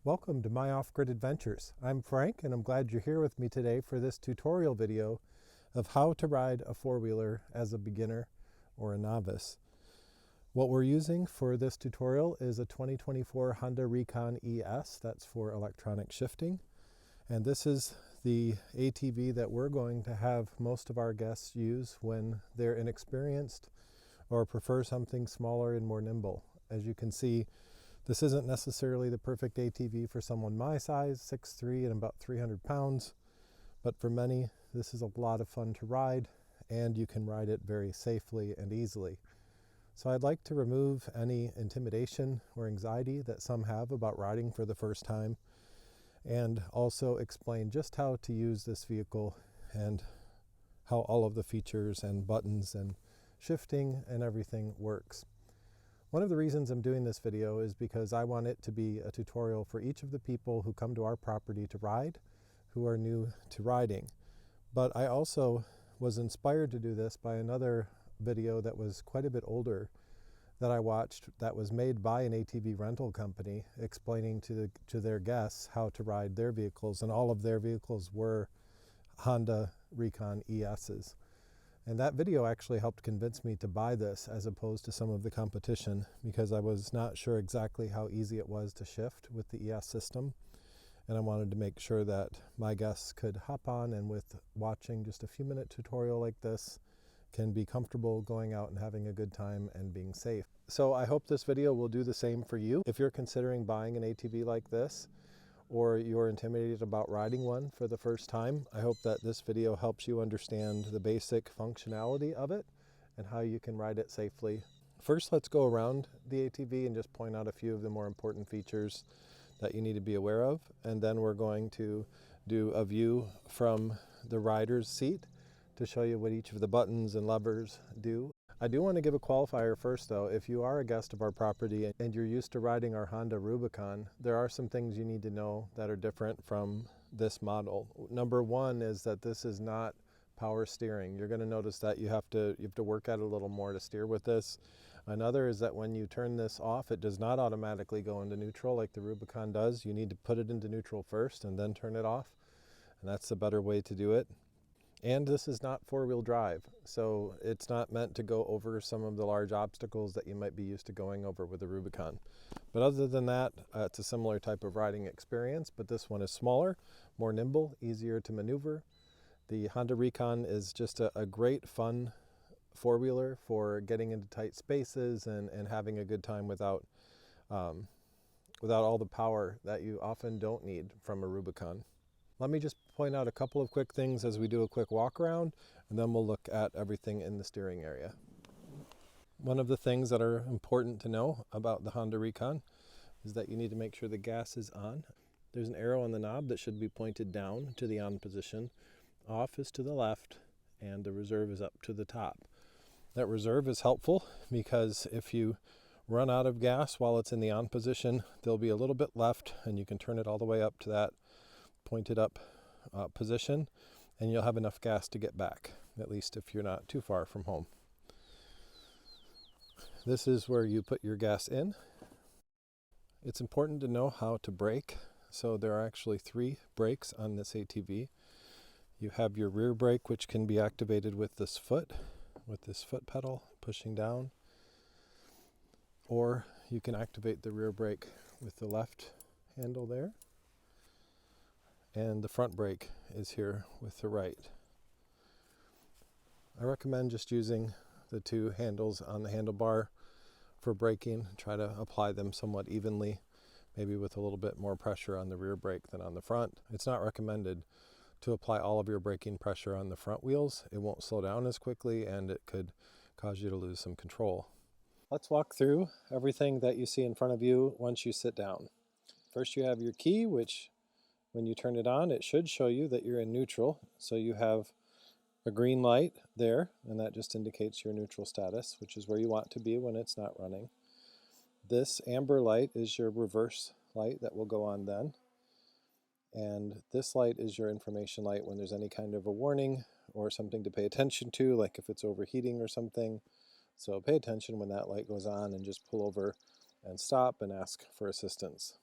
Welcome to my off-grid adventures. I'm Frank and I'm glad you're here with me today for this tutorial video of how to ride a four-wheeler as a beginner or a novice. What we're using for this tutorial is a 2024 Honda Recon ES, that's for electronic shifting. And this is the ATV that we're going to have most of our guests use when they're inexperienced or prefer something smaller and more nimble. As you can see, this isn't necessarily the perfect ATV for someone my size, 6'3" and about 300 pounds, but for many, this is a lot of fun to ride, and you can ride it very safely and easily. So I'd like to remove any intimidation or anxiety that some have about riding for the first time, and also explain just how to use this vehicle and how all of the features and buttons and shifting and everything works. One of the reasons I'm doing this video is because I want it to be a tutorial for each of the people who come to our property to ride, who are new to riding. But I also was inspired to do this by another video that was quite a bit older that I watched that was made by an ATV rental company explaining to their guests how to ride their vehicles, and all of their vehicles were Honda Recon ESs. And that video actually helped convince me to buy this as opposed to some of the competition, because I was not sure exactly how easy it was to shift with the ES system. And I wanted to make sure that my guests could hop on and with watching just a few-minute tutorial like this can be comfortable going out and having a good time and being safe. So I hope this video will do the same for you. If you're considering buying an ATV like this, or you're intimidated about riding one for the first time, I hope that this video helps you understand the basic functionality of it and how you can ride it safely. First, let's go around the ATV and just point out a few of the more important features that you need to be aware of. And then we're going to do a view from the rider's seat to show you what each of the buttons and levers do. I do want to give a qualifier first though. If you are a guest of our property and you're used to riding our Honda Rubicon, there are some things you need to know that are different from this model. Number one is that this is not power steering. You're going to notice that you have to work at it a little more to steer with this. Another is that when you turn this off, it does not automatically go into neutral like the Rubicon does. You need to put it into neutral first and then turn it off. And that's the better way to do it. And this is not four-wheel drive, so it's not meant to go over some of the large obstacles that you might be used to going over with the Rubicon. But other than that, it's a similar type of riding experience, but this one is smaller, more nimble, easier to maneuver. The Honda Recon is just a great fun four-wheeler for getting into tight spaces and having a good time without all the power that you often don't need from a Rubicon. Let me just point out a couple of quick things as we do a quick walk around, and then we'll look at everything in the steering area. One of the things that are important to know about the Honda Recon is that you need to make sure the gas is on. There's an arrow on the knob that should be pointed down to the on position. Off is to the left, and the reserve is up to the top. That reserve is helpful because if you run out of gas while it's in the on position, there'll be a little bit left, and you can turn it all the way up to that pointed up position, and you'll have enough gas to get back, at least if you're not too far from home. This is where you put your gas in. It's important to know how to brake. So there are actually 3 brakes on this ATV. You have your rear brake, which can be activated with this foot pedal pushing down, or you can activate the rear brake with the left handle there. And the front brake is here with the right. I recommend just using the 2 handles on the handlebar for braking. Try to apply them somewhat evenly, maybe with a little bit more pressure on the rear brake than on the front. It's not recommended to apply all of your braking pressure on the front wheels. It won't slow down as quickly, and it could cause you to lose some control. Let's walk through everything that you see in front of you once you sit down. First, you have your key, which when you turn it on, it should show you that you're in neutral. So you have a green light there, and that just indicates your neutral status, which is where you want to be when it's not running. This amber light is your reverse light that will go on then. And this light is your information light when there's any kind of a warning or something to pay attention to, like if it's overheating or something. So pay attention when that light goes on and just pull over and stop and ask for assistance.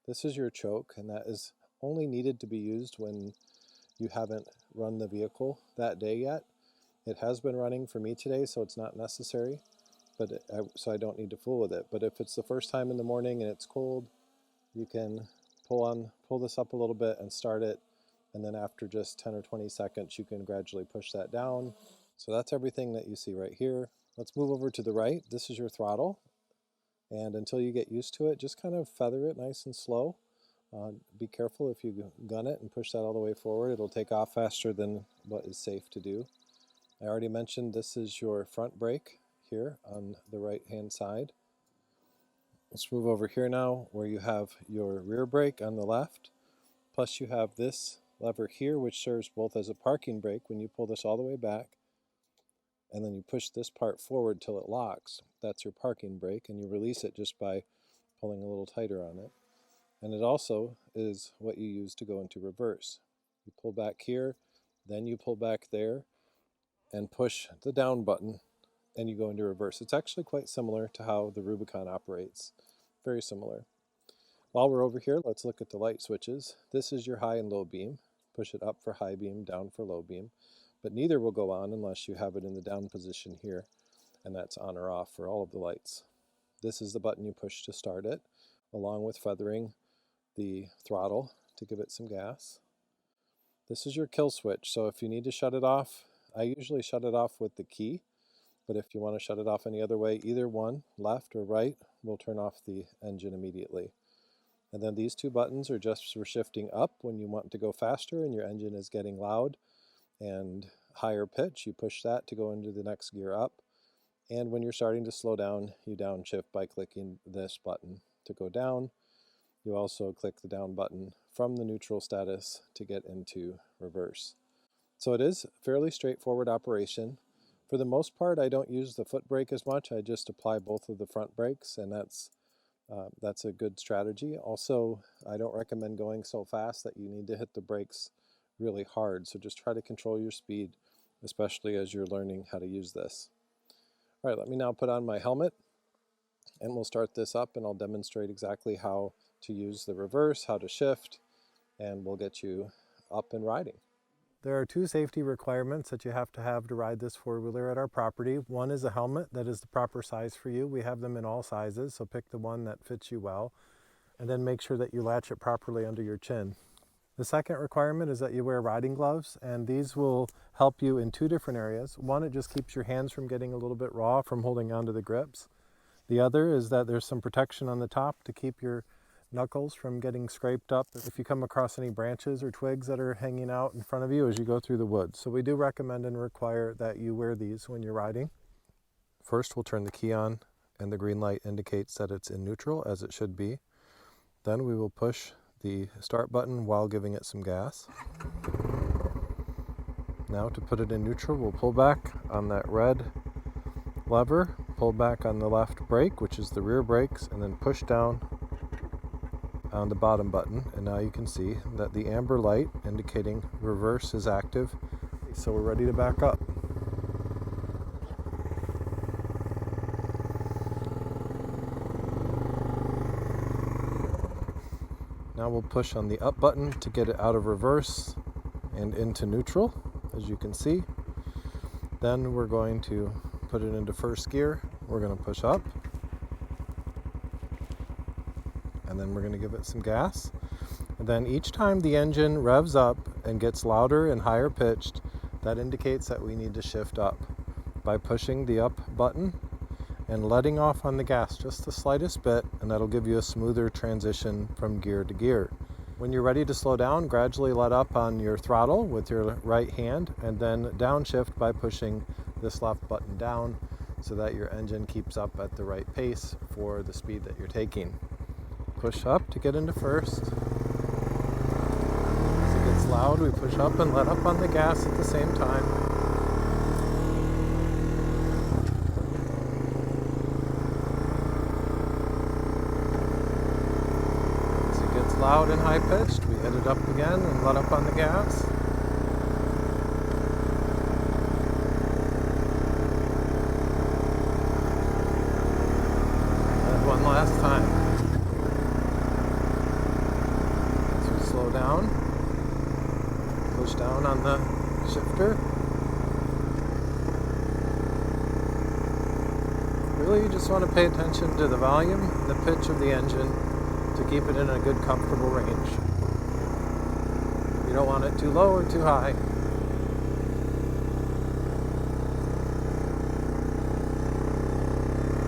This is your choke, and that is only needed to be used when you haven't run the vehicle that day yet. It has been running for me today, so it's not necessary, but so I don't need to fool with it. But if it's the first time in the morning and it's cold, you can pull this up a little bit and start it, and then after just 10 or 20 seconds, you can gradually push that down. So that's everything that you see right here. Let's move over to the right. This is your throttle, and until you get used to it, just kind of feather it nice and slow. Be careful if you gun it and push that all the way forward. It'll take off faster than what is safe to do. I already mentioned this is your front brake here on the right hand side. Let's move over here now where you have your rear brake on the left, plus you have this lever here which serves both as a parking brake when you pull this all the way back, and then you push this part forward till it locks. That's your parking brake, and you release it just by pulling a little tighter on it. And it also is what you use to go into reverse. You pull back here, then you pull back there, and push the down button, and you go into reverse. It's actually quite similar to how the Rubicon operates. Very similar. While we're over here, let's look at the light switches. This is your high and low beam. Push it up for high beam, down for low beam. But neither will go on unless you have it in the down position here, and that's on or off for all of the lights. This is the button you push to start it, along with feathering the throttle to give it some gas. This is your kill switch, so if you need to shut it off, I usually shut it off with the key, but if you want to shut it off any other way, either one, left or right, will turn off the engine immediately. And then these two buttons are just for shifting up when you want to go faster and your engine is getting loud and higher pitch. You push that to go into the next gear up. And when you're starting to slow down, you downshift by clicking this button to go down. You also click the down button from the neutral status to get into reverse. So it is fairly straightforward operation. For the most part, I don't use the foot brake as much. I just apply both of the front brakes, and that's a good strategy. Also, I don't recommend going so fast that you need to hit the brakes really hard. So just try to control your speed, especially as you're learning how to use this. All right, let me now put on my helmet, and we'll start this up, and I'll demonstrate exactly how to use the reverse, how to shift, and we'll get you up and riding. There are two safety requirements that you have to ride this four-wheeler at our property. One is a helmet that is the proper size for you. We have them in all sizes, so pick the one that fits you well, and then make sure that you latch it properly under your chin. The second requirement is that you wear riding gloves, and these will help you in two different areas. One, it just keeps your hands from getting a little bit raw from holding onto the grips. The other is that there's some protection on the top to keep your knuckles from getting scraped up if you come across any branches or twigs that are hanging out in front of you as you go through the woods. So we do recommend and require that you wear these when you're riding. First, we'll turn the key on, and the green light indicates that it's in neutral, as it should be. Then we will push the start button while giving it some gas. Now, to put it in neutral, we'll pull back on that red lever, pull back on the left brake, which is the rear brakes, and then push down on the bottom button, and now you can see that the amber light indicating reverse is active, so we're ready to back up. Now we'll push on the up button to get it out of reverse and into neutral, as you can see. Then we're going to put it into first gear. We're going to push up, and then we're going to give it some gas. And then each time the engine revs up and gets louder and higher pitched, that indicates that we need to shift up by pushing the up button and letting off on the gas just the slightest bit, and that'll give you a smoother transition from gear to gear. When you're ready to slow down, gradually let up on your throttle with your right hand, and then downshift by pushing this left button down so that your engine keeps up at the right pace for the speed that you're taking. Push up to get into first. As it gets loud, we push up and let up on the gas at the same time. As it gets loud and high pitched, we hit it up again and let up on the gas. And one last time. push down on the shifter. Really, you just want to pay attention to the volume and the pitch of the engine to keep it in a good, comfortable range. You don't want it too low or too high.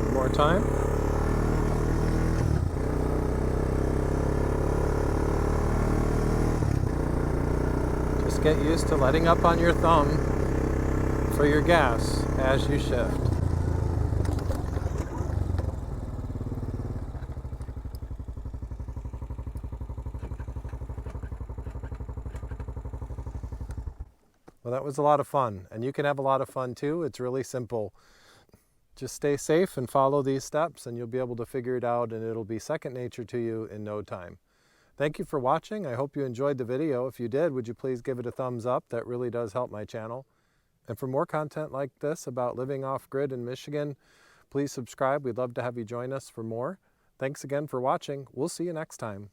One more time. Just get used to letting up on your thumb for your gas as you shift. Well, that was a lot of fun, and you can have a lot of fun too. It's really simple. Just stay safe and follow these steps, and you'll be able to figure it out, and it'll be second nature to you in no time. Thank you for watching. I hope you enjoyed the video. If you did, would you please give it a thumbs up? That really does help my channel. And for more content like this about living off-grid in Michigan, please subscribe. We'd love to have you join us for more. Thanks again for watching. We'll see you next time.